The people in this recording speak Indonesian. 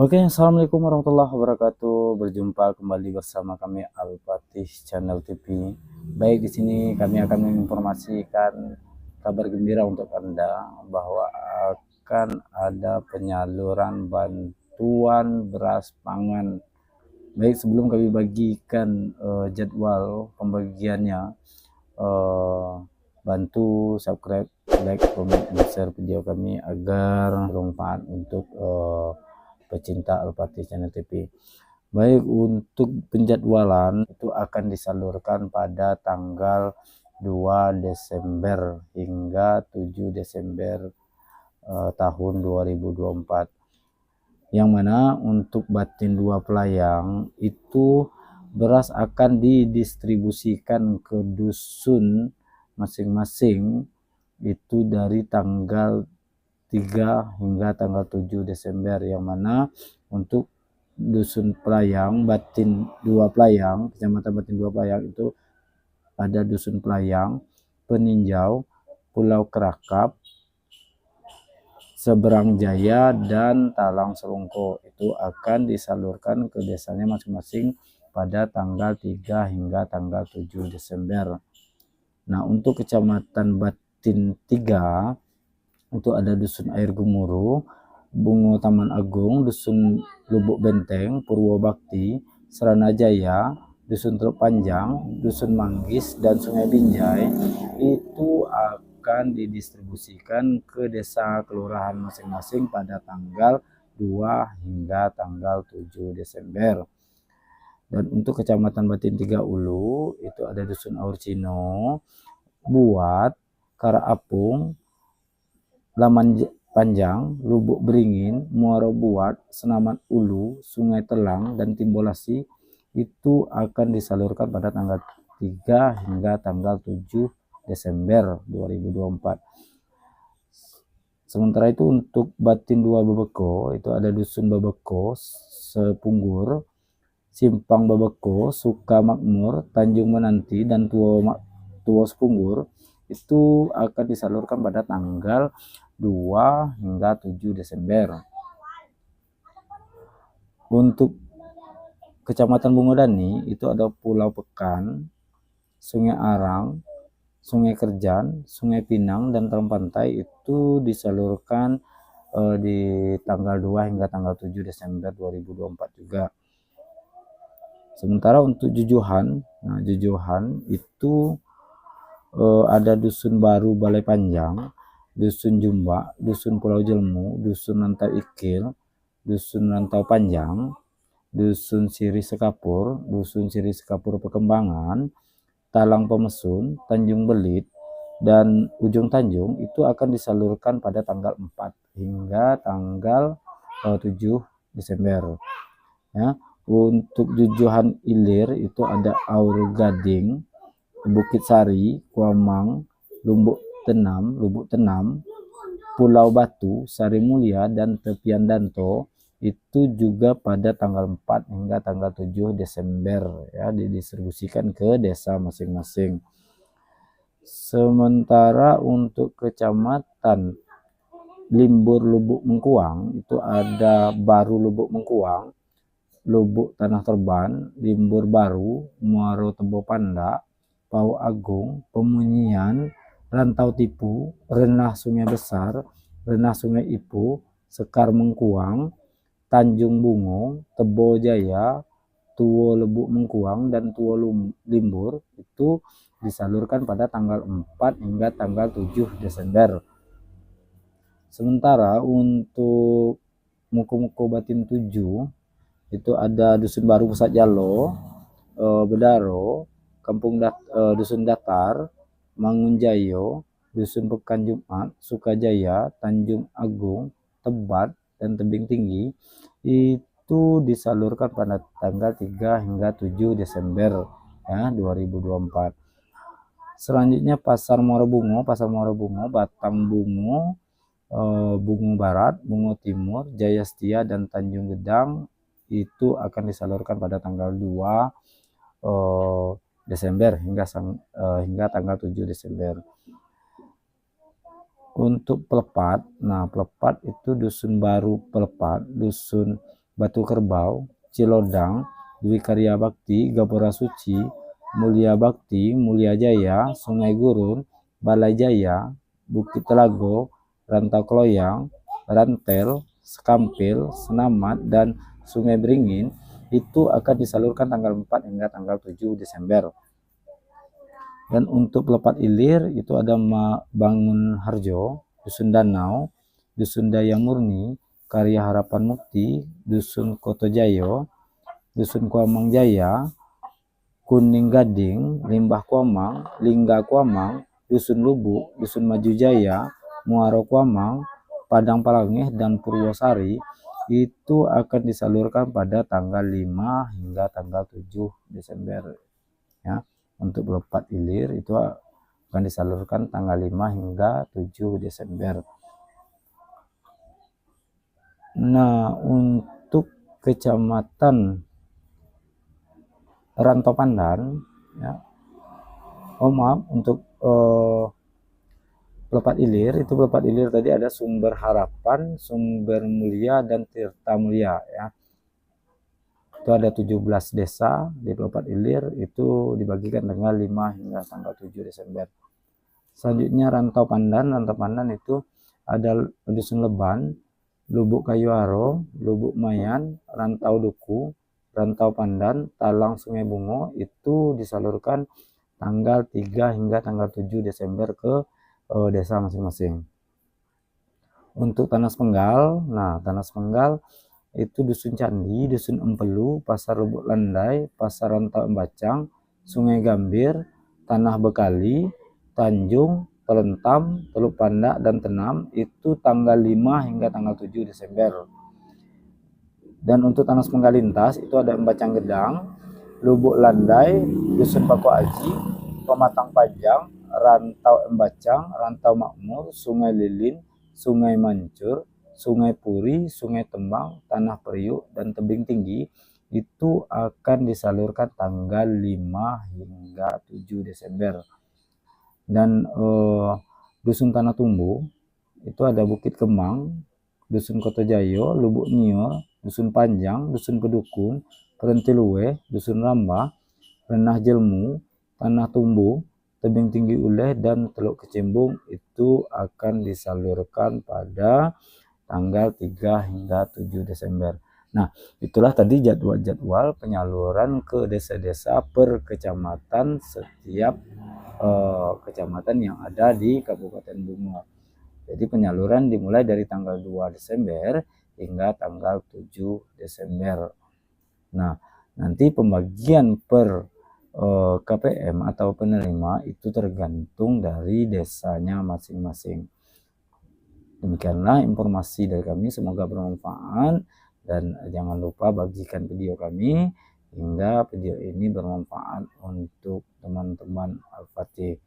Oke, assalamualaikum warahmatullahi wabarakatuh. Berjumpa kembali bersama kami Al-Fatih Channel TV. Baik, di sini kami akan menginformasikan kabar gembira untuk Anda bahwa akan ada penyaluran bantuan beras pangan. Baik, sebelum kami bagikan jadwal pembagiannya, eh, bantu subscribe, like, comment, dan share video kami agar bermanfaat untuk pecinta Al-Fatih Channel TV. Baik, untuk penjadwalan itu akan disalurkan pada tanggal 2 Desember hingga 7 Desember tahun 2024. Yang mana untuk batin 2 pelayang itu beras akan didistribusikan ke dusun masing-masing itu dari tanggal 3 hingga tanggal 7 Desember, yang mana untuk dusun Pelayang, Batin 2 Pelayang, Kecamatan Batin 2 Pelayang itu ada dusun Pelayang, Peninjau, Pulau Kerakap, Seberang Jaya, dan Talang Selongko. Itu akan disalurkan ke desanya masing-masing pada tanggal 3 hingga tanggal 7 Desember. Nah, untuk Kecamatan Batin 3 itu ada dusun Air Gemuruh, Bungo Taman Agung, dusun Lubuk Benteng, Purwobakti, Seranajaya, dusun Teluk Panjang, dusun Manggis, dan Sungai Binjai itu akan didistribusikan ke desa kelurahan masing-masing pada tanggal 2 hingga tanggal 7 Desember. Dan untuk Kecamatan Batin 3 Ulu itu ada dusun Aurcino, Buat, Karaapung, Laman Panjang, Lubuk Beringin, Muaro Buat, Senaman Ulu, Sungai Telang, dan Timbolasi itu akan disalurkan pada tanggal 3 hingga tanggal 7 Desember 2024. Sementara itu untuk Batin 2 Babeko itu ada dusun Babeko, Sepunggur, Simpang Babeko, Sukamakmur, Tanjung Menanti, dan Tua Sepunggur itu akan disalurkan pada tanggal 2 hingga 7 Desember. Untuk Kecamatan Bungodani itu ada Pulau Pekan, Sungai Arang, Sungai Kerjan, Sungai Pinang, dan Terang Pantai itu disalurkan di tanggal 2 hingga tanggal 7 Desember 2024 juga. Sementara untuk Jujuhan, nah Jujuhan itu ada dusun baru Balai Panjang, dusun Jumba, dusun Pulau Jelmu, dusun Rantau Ikil, dusun Rantau Panjang, dusun Siri Sekapur, dusun Siri Sekapur Perkembangan, Talang Pemesun, Tanjung Belit, dan Ujung Tanjung itu akan disalurkan pada tanggal 4 hingga tanggal 7 Desember. Ya, untuk Jujuhan Ilir itu ada Aur Gading, Bukit Sari, Kuamang, Lubuk Tenam, Pulau Batu, Sari Mulia, dan Tepian Danto itu juga pada tanggal 4 hingga tanggal 7 Desember ya didistribusikan ke desa masing-masing. Sementara untuk Kecamatan Limbur Lubuk Mengkuang itu ada Baru Lubuk Mengkuang, Lubuk Tanah Terban, Limbur Baru, Muaro Tebo Panda, Pau Agung, Pemunyian, Rantau Tipu, Renah Sungai Besar, Renah Sungai Ipu, Sekar Mengkuang, Tanjung Bungo, Tebo Jaya, Tuo Lebuk Mengkuang, dan Tuo Limbur itu disalurkan pada tanggal 4 hingga tanggal 7 Desember. Sementara untuk Muko-Muko Batin 7 itu ada Dusun Baru Pusat Jalo, Bedaro, Dusun Datar, Mangunjayo, Dusun Pekan Jumat, Sukajaya, Tanjung Agung, Tebat, dan Tebing Tinggi itu disalurkan pada tanggal 3 hingga 7 Desember ya 2024. Selanjutnya Pasar Muara Bungo, Batang Bungo, Bungo Barat, Bungo Timur, Jaya Setia, dan Tanjung Gedang itu akan disalurkan pada tanggal 2 Desember hingga tanggal 7 Desember. Untuk Pelepat, nah Pelepat itu Dusun Baru Pelepat, Dusun Batu Kerbau, Cilodang, Dwi Karya Bakti, Gapura Suci, Mulia Bakti, Mulia Jaya, Sungai Gurun, Balai Jaya, Bukit Telago, Rantau Kloyang, Rantel, Sekampil, Senamat, dan Sungai Beringin itu akan disalurkan tanggal 4 hingga tanggal 7 Desember. Dan untuk Pelepat Ilir itu ada Bangun Harjo, Dusun Danau, Dusun Daya Murni, Karya Harapan Mukti, Dusun Kotojayo, Dusun Kuamang Jaya, Kuning Gading, Limbah Kuamang, Lingga Kuamang, Dusun Lubuk, Dusun Maju Jaya, Muaro Kuamang, Padang Palangeh, dan Purwosari itu akan disalurkan pada tanggal 5 hingga tanggal 7 Desember. Ya, untuk Pelepat Ilir itu akan disalurkan tanggal 5 hingga 7 Desember. Nah, untuk Kecamatan Rantau Pandan, ya, maaf, untuk Pelepat Ilir, itu Pelepat Ilir tadi ada Sumber Harapan, Sumber Mulia, dan Tirta Mulia, ya. Itu ada 17 desa di Pelepat Ilir, itu dibagikan tanggal 5 hingga tanggal 7 Desember. Selanjutnya Rantau Pandan itu ada Dusun Leban, Lubuk Kayuaro, Lubuk Mayan, Rantau Duku, Rantau Pandan, Talang Sungai Bungo itu disalurkan tanggal 3 hingga tanggal 7 Desember ke desa masing-masing. Untuk Tanah Sepenggal, nah Tanah Sepenggal itu Dusun Candi, Dusun Empelu, Pasar Lubuk Landai, Pasar Rantau Embacang, Sungai Gambir, Tanah Bekali, Tanjung, Telentam, Teluk Pandak, dan Tenam itu tanggal 5 hingga tanggal 7 Desember. Dan untuk Tanah Sepenggal Lintas itu ada Embacang Gedang, Lubuk Landai, Dusun Paku Aji, Pematang Panjang, Rantau Embacang, Rantau Makmur, Sungai Lilin, Sungai Mancur, Sungai Puri, Sungai Tembang, Tanah Periuk, dan Tebing Tinggi itu akan disalurkan tanggal 5 hingga 7 Desember. Dan Dusun Tanah Tumbu itu ada Bukit Kemang, Dusun Kotojayo, Lubuk Nior, Dusun Panjang, Dusun Pedukun, Perentiluwe, Dusun Rambah, Renah Jelmu, Tanah Tumbu, Tebing Tinggi Uleh, dan Teluk Kecimbung itu akan disalurkan pada tanggal 3 hingga 7 Desember. Nah, itulah tadi jadwal-jadwal penyaluran ke desa-desa per kecamatan setiap kecamatan yang ada di Kabupaten Bungo. Jadi penyaluran dimulai dari tanggal 2 Desember hingga tanggal 7 Desember. Nah, nanti pembagian per KPM atau penerima itu tergantung dari desanya masing-masing. Demikianlah informasi dari kami, semoga bermanfaat, dan jangan lupa bagikan video kami hingga video ini bermanfaat untuk teman-teman Al-Fatih.